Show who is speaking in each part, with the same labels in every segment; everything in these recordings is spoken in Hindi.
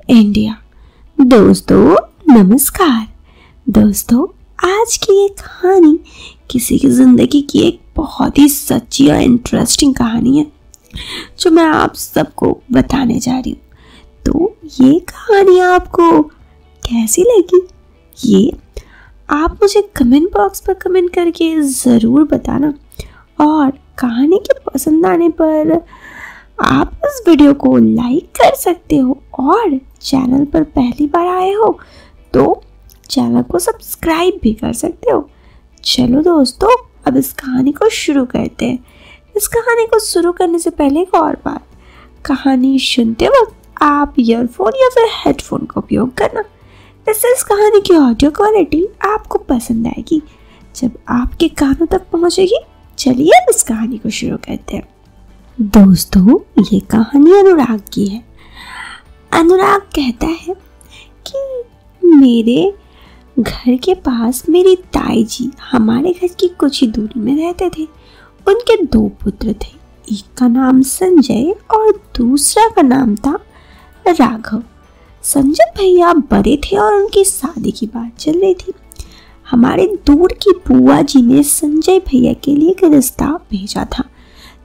Speaker 1: इंडिया। दोस्तों नमस्कार। दोस्तों आज की ये कहानी किसी की ज़िंदगी की एक बहुत ही सच्ची और इंटरेस्टिंग कहानी है जो मैं आप सबको बताने जा रही हूँ। तो ये कहानी आपको कैसी लगी ये आप मुझे कमेंट बॉक्स पर कमेंट करके ज़रूर बताना, और कहानी के पसंद आने पर आप इस वीडियो को लाइक कर सकते हो, और चैनल पर पहली बार आए हो तो चैनल को सब्सक्राइब भी कर सकते हो। चलो दोस्तों अब इस कहानी को शुरू करते हैं। इस कहानी को शुरू करने से पहले एक और बात, कहानी सुनते वक्त आप ईयरफोन या फिर हेडफोन का उपयोग करना। इससे इस कहानी की ऑडियो क्वालिटी आपको पसंद आएगी जब आपके कानों तक पहुंचेगी। चलिए इस कहानी को शुरू करते हैं। दोस्तों ये कहानी अनुराग की है। अनुराग कहता है कि मेरे घर के पास मेरी ताई जी हमारे घर की कुछ ही दूरी में रहते थे। उनके 2 पुत्र थे, एक का नाम संजय और दूसरा का नाम था राघव। संजय भैया बड़े थे और उनकी शादी की बात चल रही थी। हमारे दूर की बुआ जी ने संजय भैया के लिए एक रिश्ता भेजा था।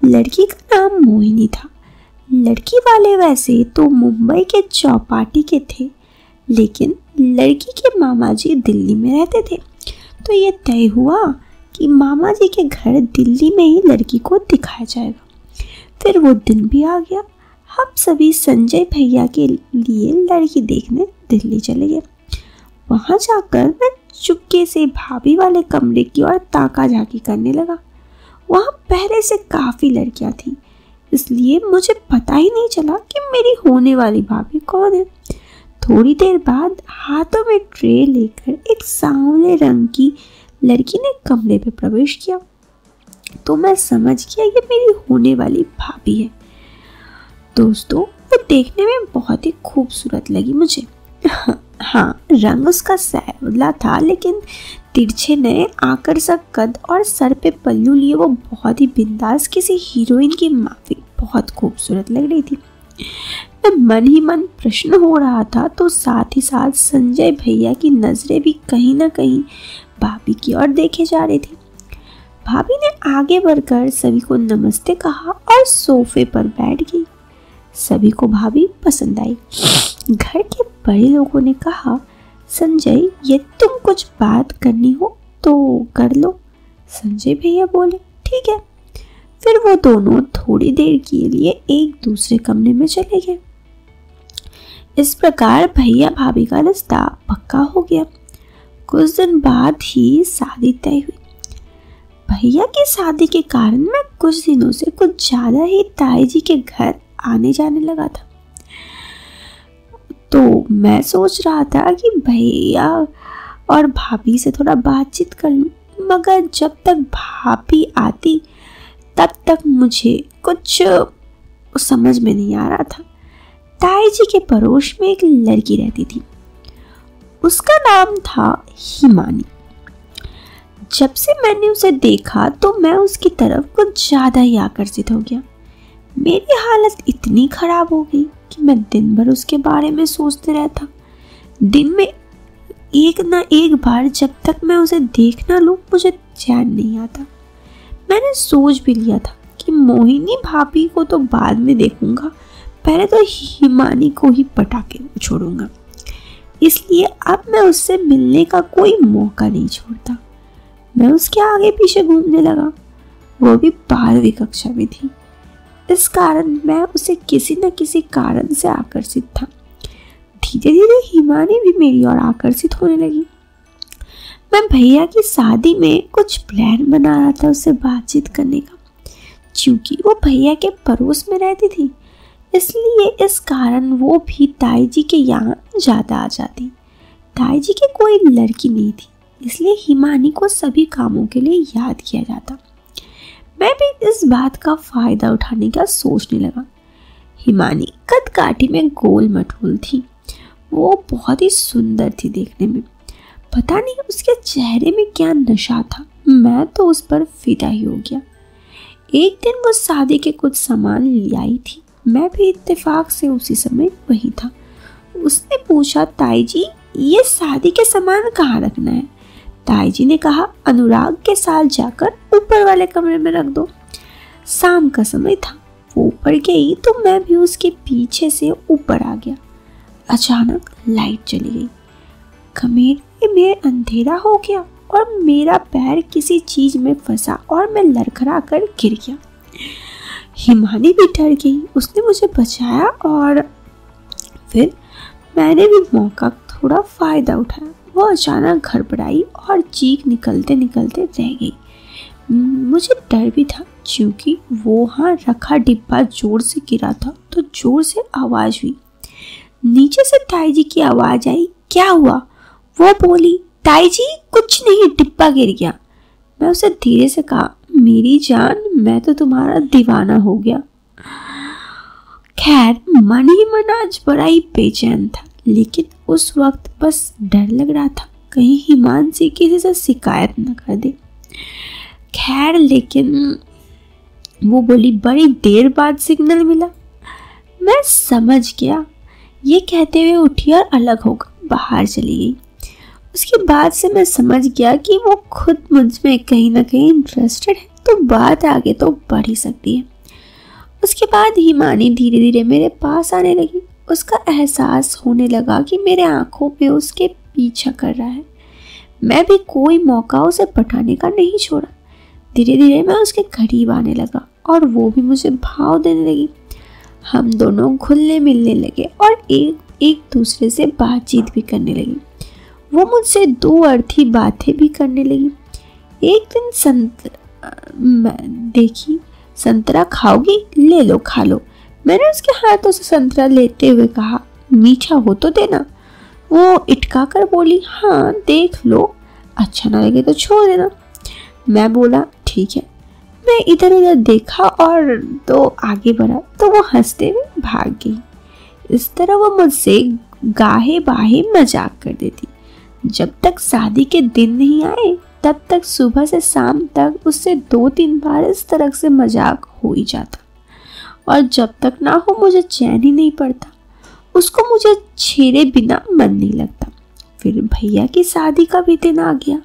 Speaker 1: लड़की का नाम मोहिनी था। लड़की वाले वैसे तो मुंबई के चौपाटी के थे, लेकिन लड़की के मामा जी दिल्ली में रहते थे। तो ये तय हुआ कि मामा जी के घर दिल्ली में ही लड़की को दिखाया जाएगा। फिर वो दिन भी आ गया। हम सभी संजय भैया के लिए लड़की देखने दिल्ली चले गए। वहां जाकर मैं चुपके से भाभी वाले कमरे की ओर ताका झाकी करने लगा। वहां पहले से काफी लड़कियां थीं, इसलिए मुझे पता ही नहीं चला कि मेरी होने वाली भाभी कौन है। थोड़ी देर बाद हाथों में ट्रे लेकर एक सांवले रंग की लड़की ने कमरे में प्रवेश किया, तो मैं समझ गया ये मेरी होने वाली भाभी है। दोस्तों वो देखने में बहुत ही खूबसूरत लगी मुझे। हाँ, रंग उसका सैवला था, लेकिन तिरछे नए आकर्षक कद और सर पे पल्लू लिए वो बहुत ही बिंदास किसी हीरोइन की माफी बहुत खूबसूरत लग रही थी। मैं मन ही मन प्रश्न हो रहा था, तो साथ ही साथ संजय भैया की नजरें भी कहीं ना कहीं भाभी की ओर देखे जा रही थी। भाभी ने आगे बढ़कर सभी को नमस्ते कहा और सोफे पर बैठ गई। सभी को भाभी पसंद आई। घर के बड़े लोगों ने कहा, संजय ये तुम कुछ बात करनी हो तो कर लो। संजय भैया बोले ठीक है। फिर वो दोनों थोड़ी देर के लिए एक दूसरे कमरे में चले गए। इस प्रकार भैया भाभी का रिश्ता पक्का हो गया। कुछ दिन बाद ही शादी तय हुई। भैया की शादी के कारण मैं कुछ दिनों से कुछ ज्यादा ही ताई जी के घर आने जाने लगा था। तो मैं सोच रहा था कि भैया और भाभी से थोड़ा बातचीत कर लूं, मगर जब तक भाभी आती तब तक मुझे कुछ समझ में नहीं आ रहा था। ताई जी के पड़ोस में एक लड़की रहती थी। उसका नाम था हिमानी। जब से मैंने उसे देखा तो मैं उसकी तरफ कुछ ज्यादा ही आकर्षित हो गया। मेरी हालत इतनी खराब हो गई कि मैं दिन भर उसके बारे में सोचते रहता। दिन में एक ना एक बार जब तक मैं उसे देख ना लूं मुझे चैन नहीं आता। मैंने सोच भी लिया था कि मोहिनी भाभी को तो बाद में देखूंगा, पहले तो हिमानी को ही पटा के छोड़ूंगा। इसलिए अब मैं उससे मिलने का कोई मौका नहीं छोड़ता। मैं उसके आगे पीछे घूमने लगा। वो भी 12वीं कक्षा में थी। इस कारण मैं उसे किसी न किसी कारण से आकर्षित था। धीरे धीरे हिमानी भी मेरी ओर आकर्षित होने लगी। मैं भैया की शादी में कुछ प्लान बना रहा था उससे बातचीत करने का। क्योंकि वो भैया के पड़ोस में रहती थी, इसलिए इस कारण वो भी ताई जी के यहाँ ज्यादा आ जाती। ताई जी की कोई लड़की नहीं थी, इसलिए हिमानी को सभी कामों के लिए याद किया जाता। मैं भी इस बात का फायदा उठाने का सोचने लगा। हिमानी कदकाठी में गोल मटोल थी। वो बहुत ही सुंदर थी देखने में। पता नहीं उसके चेहरे में क्या नशा था, मैं तो उस पर फिदा ही हो गया। एक दिन वो शादी के कुछ सामान ले आई थी। मैं भी इत्तेफाक से उसी समय वही था। उसने पूछा, ताई जी ये शादी के सामान कहाँ रखना है? ताई जी ने कहा, अनुराग के साथ जाकर ऊपर वाले कमरे में रख दो। शाम का समय था, वो ऊपर गई तो मैं भी उसके पीछे से ऊपर आ गया। अचानक लाइट चली गई, कमरे में अंधेरा हो गया और मेरा पैर किसी चीज में फंसा और मैं लड़खड़ा कर गिर गया। हिमानी भी डर गई, उसने मुझे बचाया और फिर मैंने भी मौका थोड़ा फायदा उठाया। वो अचानक घबराई और चीख निकलते निकलते रह गई। मुझे डर भी था क्योंकि वो वहाँ रखा डिब्बा जोर से गिरा था तो जोर से आवाज हुई। नीचे से ताई जी की आवाज आई, क्या हुआ? वो बोली, ताई जी कुछ नहीं, डिब्बा गिर गया। मैं उसे धीरे से कहा, मेरी जान मैं तो तुम्हारा दीवाना हो गया। खैर मन ही मन आज बड़ा ही बेचैन था, लेकिन उस वक्त बस डर लग रहा था कहीं हिमांशी किसी से शिकायत न कर दे। खैर लेकिन वो बोली, बड़ी देर बाद सिग्नल मिला। मैं समझ गया। ये कहते हुए उठी और अलग होकर बाहर चली गई। उसके बाद से मैं समझ गया कि वो खुद मुझ में कहीं ना कहीं इंटरेस्टेड है, तो बात आगे तो बढ़ ही सकती है। उसके बाद हिमानी धीरे धीरे मेरे पास आने लगी। उसका एहसास होने लगा कि मेरे आंखों में उसके पीछा कर रहा है। मैं भी कोई मौका उसे पटाने का नहीं छोड़ा। धीरे धीरे मैं उसके करीब आने लगा और वो भी मुझे भाव देने लगी। हम दोनों घुलने मिलने लगे और एक दूसरे से बातचीत भी करने लगी। वो मुझसे दो अर्थी बातें भी करने लगी। एक दिन संतरा खाओगी? ले लो, खा लो। मैंने उसके हाथों से संतरा लेते हुए कहा, मीठा हो तो देना। वो इटका कर बोली, हाँ देख लो, अच्छा ना लगे तो छोड़ देना। मैं बोला, ठीक है। मैं इधर उधर देखा और तो आगे बढ़ा तो वो हंसते हुए भाग गई। इस तरह वो मुझसे गाहे बाहे मजाक कर देती। जब तक शादी के दिन नहीं आए तब तक सुबह से शाम तक उससे 2-3 बार इस तरह से मजाक हो ही जाता, और जब तक ना हो मुझे चैन ही नहीं पड़ता। उसको मुझे छेड़े बिना मन नहीं लगता। फिर भैया की शादी का भी दिन आ गया।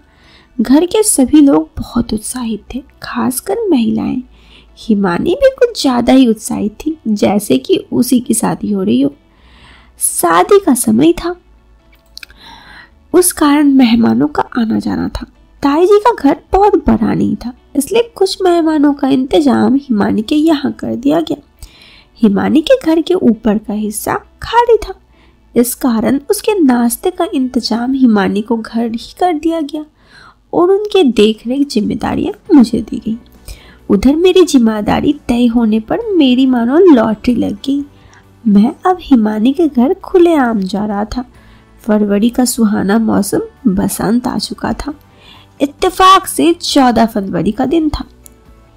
Speaker 1: घर के सभी लोग बहुत उत्साहित थे, खासकर महिलाएं। हिमानी भी कुछ ज्यादा ही उत्साहित थी, जैसे कि उसी की शादी हो रही हो। शादी का समय था, उस कारण मेहमानों का आना जाना था। ताई जी का घर बहुत बड़ा नहीं था, इसलिए कुछ मेहमानों का इंतजाम हिमानी के यहाँ कर दिया गया। हिमानी के घर के ऊपर का हिस्सा खाली था, इस कारण उसके नाश्ते का इंतजाम हिमानी को घर ही कर दिया गया और उनके देखरेख जिम्मेदारियां मुझे दी गई। उधर मेरी जिम्मेदारी तय होने पर मेरी मानो लॉटरी लग गई। मैं अब हिमानी के घर खुलेआम जा रहा था। फरवरी का सुहाना मौसम, बसंत आ चुका था। इत्तेफाक से 14 फरवरी का दिन था,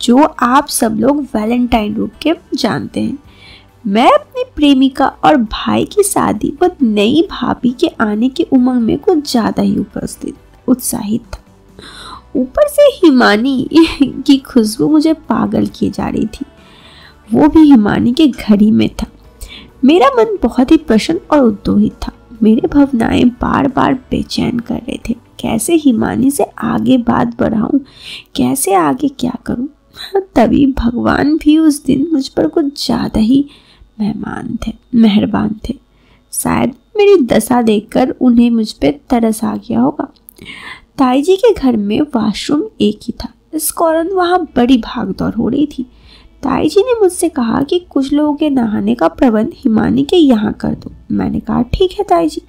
Speaker 1: जो आप सब लोग वैलेंटाइन रूप के जानते हैं। मैं अपनी प्रेमिका और भाई की शादी व नई भाभी के आने के उमंग में कुछ ज्यादा ही उत्साहित था। ऊपर से हिमानी की खुशबू मुझे पागल किए जा रही थी। वो भी हिमानी के घर ही में था। मेरा मन बहुत ही प्रसन्न और उद्दोहित था। मेरे भावनाएं बार बार बेचैन कर रहे थे। कैसे हिमानी से आगे बात बढ़ाऊं, कैसे आगे क्या करूं। तभी भगवान भी उस दिन मुझ पर कुछ ज्यादा ही मेहरबान थे। शायद मेरी दशा देखकर उन्हें मुझ पे तरस आ गया होगा। ताई जी के घर में वॉशरूम एक ही था, इस कारण वहाँ बड़ी भागदौड़ हो रही थी। ताई जी ने मुझसे कहा कि कुछ लोगों के नहाने का प्रबंध हिमानी के यहाँ कर दो। मैंने कहा, ठीक है ताई जी।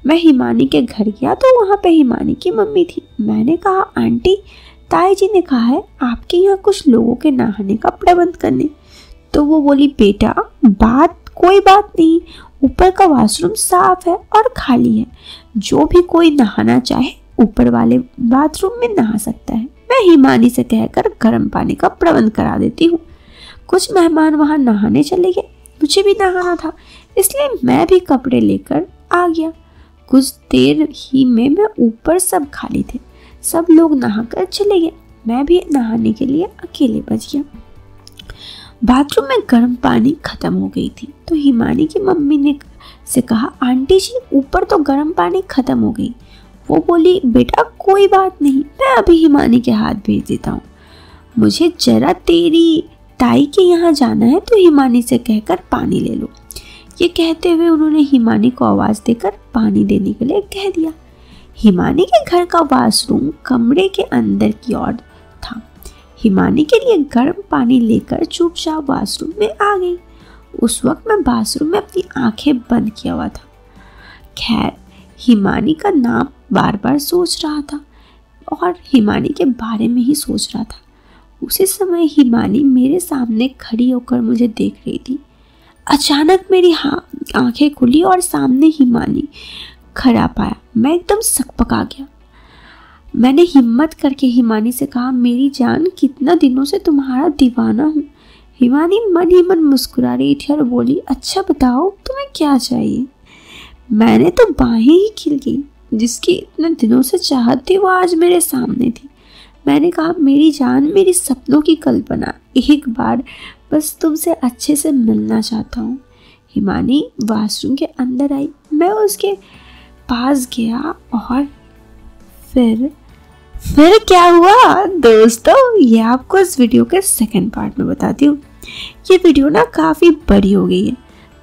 Speaker 1: मैं हिमानी के घर गया तो वहाँ पे हिमानी की मम्मी थी। मैंने कहा, आंटी, ताई जी ने कहा है आपके यहाँ कुछ लोगों के नहाने का प्रबंध करने। तो वो बोली, बेटा कोई बात नहीं, ऊपर का वॉशरूम साफ है और खाली है। जो भी कोई नहाना चाहे ऊपर वाले बाथरूम में नहा सकता है। मैं हिमानी से कहकर गर्म पानी का प्रबंध करा देती हूँ। कुछ मेहमान वहाँ नहाने चले गए, मुझे भी नहाना था, इसलिए मैं भी कपड़े लेकर आ गया। कुछ देर ही में मैं ऊपर सब खाली थे, सब लोग नहाकर चले गए। मैं भी नहाने के लिए अकेले बच गया। बाथरूम में गर्म पानी खत्म हो गई थी तो हिमानी की मम्मी ने से कहा, आंटी जी ऊपर तो गर्म पानी खत्म हो गई। वो बोली, बेटा कोई बात नहीं, मैं अभी हिमानी के हाथ भेज देता हूँ। मुझे जरा तेरी ताई के यहाँ जाना है तो हिमानी से कहकर पानी ले लो। ये कहते हुए उन्होंने हिमानी को आवाज़ देकर पानी देने के लिए कह दिया। हिमानी के घर का वॉशरूम कमरे के अंदर की ओर था। हिमानी के लिए गर्म पानी लेकर चुपचाप वॉशरूम में आ गई। उस वक्त मैं बाथरूम में अपनी आंखें बंद किया हुआ था। खैर, हिमानी का नाम बार बार सोच रहा था और हिमानी के बारे में ही सोच रहा था। उसी समय हिमानी मेरे सामने खड़ी होकर मुझे देख रही थी। अचानक मेरी आंखें खुली और सामने हिमानी खड़ा पाया। मैं एकदम सकपका गया। मैंने हिम्मत करके हिमानी से कहा, मेरी जान, कितना दिनों से तुम्हारा दीवाना हूँ। हिमानी मन ही मन मुस्कुरा रही थी और बोली, अच्छा बताओ तुम्हें क्या चाहिए। मैंने तो बाहें ही खिल गई। जिसकी इतने दिनों से चाहत थी वो आज मेरे सामने थी। मैंने कहा, मेरी जान, मेरी सपनों की कल्पना, एक बार बस तुमसे अच्छे से मिलना चाहता हूँ। हिमानी वॉशरूम के अंदर आई। मैं उसके पास गया और फिर क्या हुआ दोस्तों, ये आपको इस वीडियो के सेकंड पार्ट में बताती हूँ। ये वीडियो ना काफ़ी बड़ी हो गई है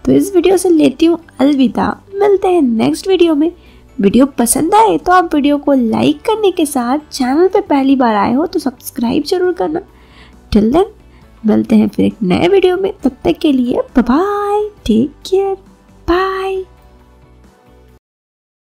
Speaker 1: तो इस वीडियो से लेती हूँ अलविदा। मिलते हैं नेक्स्ट वीडियो में। वीडियो पसंद आए तो आप वीडियो को लाइक करने के साथ चैनल पे पहली बार आए हो तो सब्सक्राइब जरूर करना। टिल देन मिलते हैं फिर एक नए वीडियो में। तब तक के लिए bye bye, take care, bye.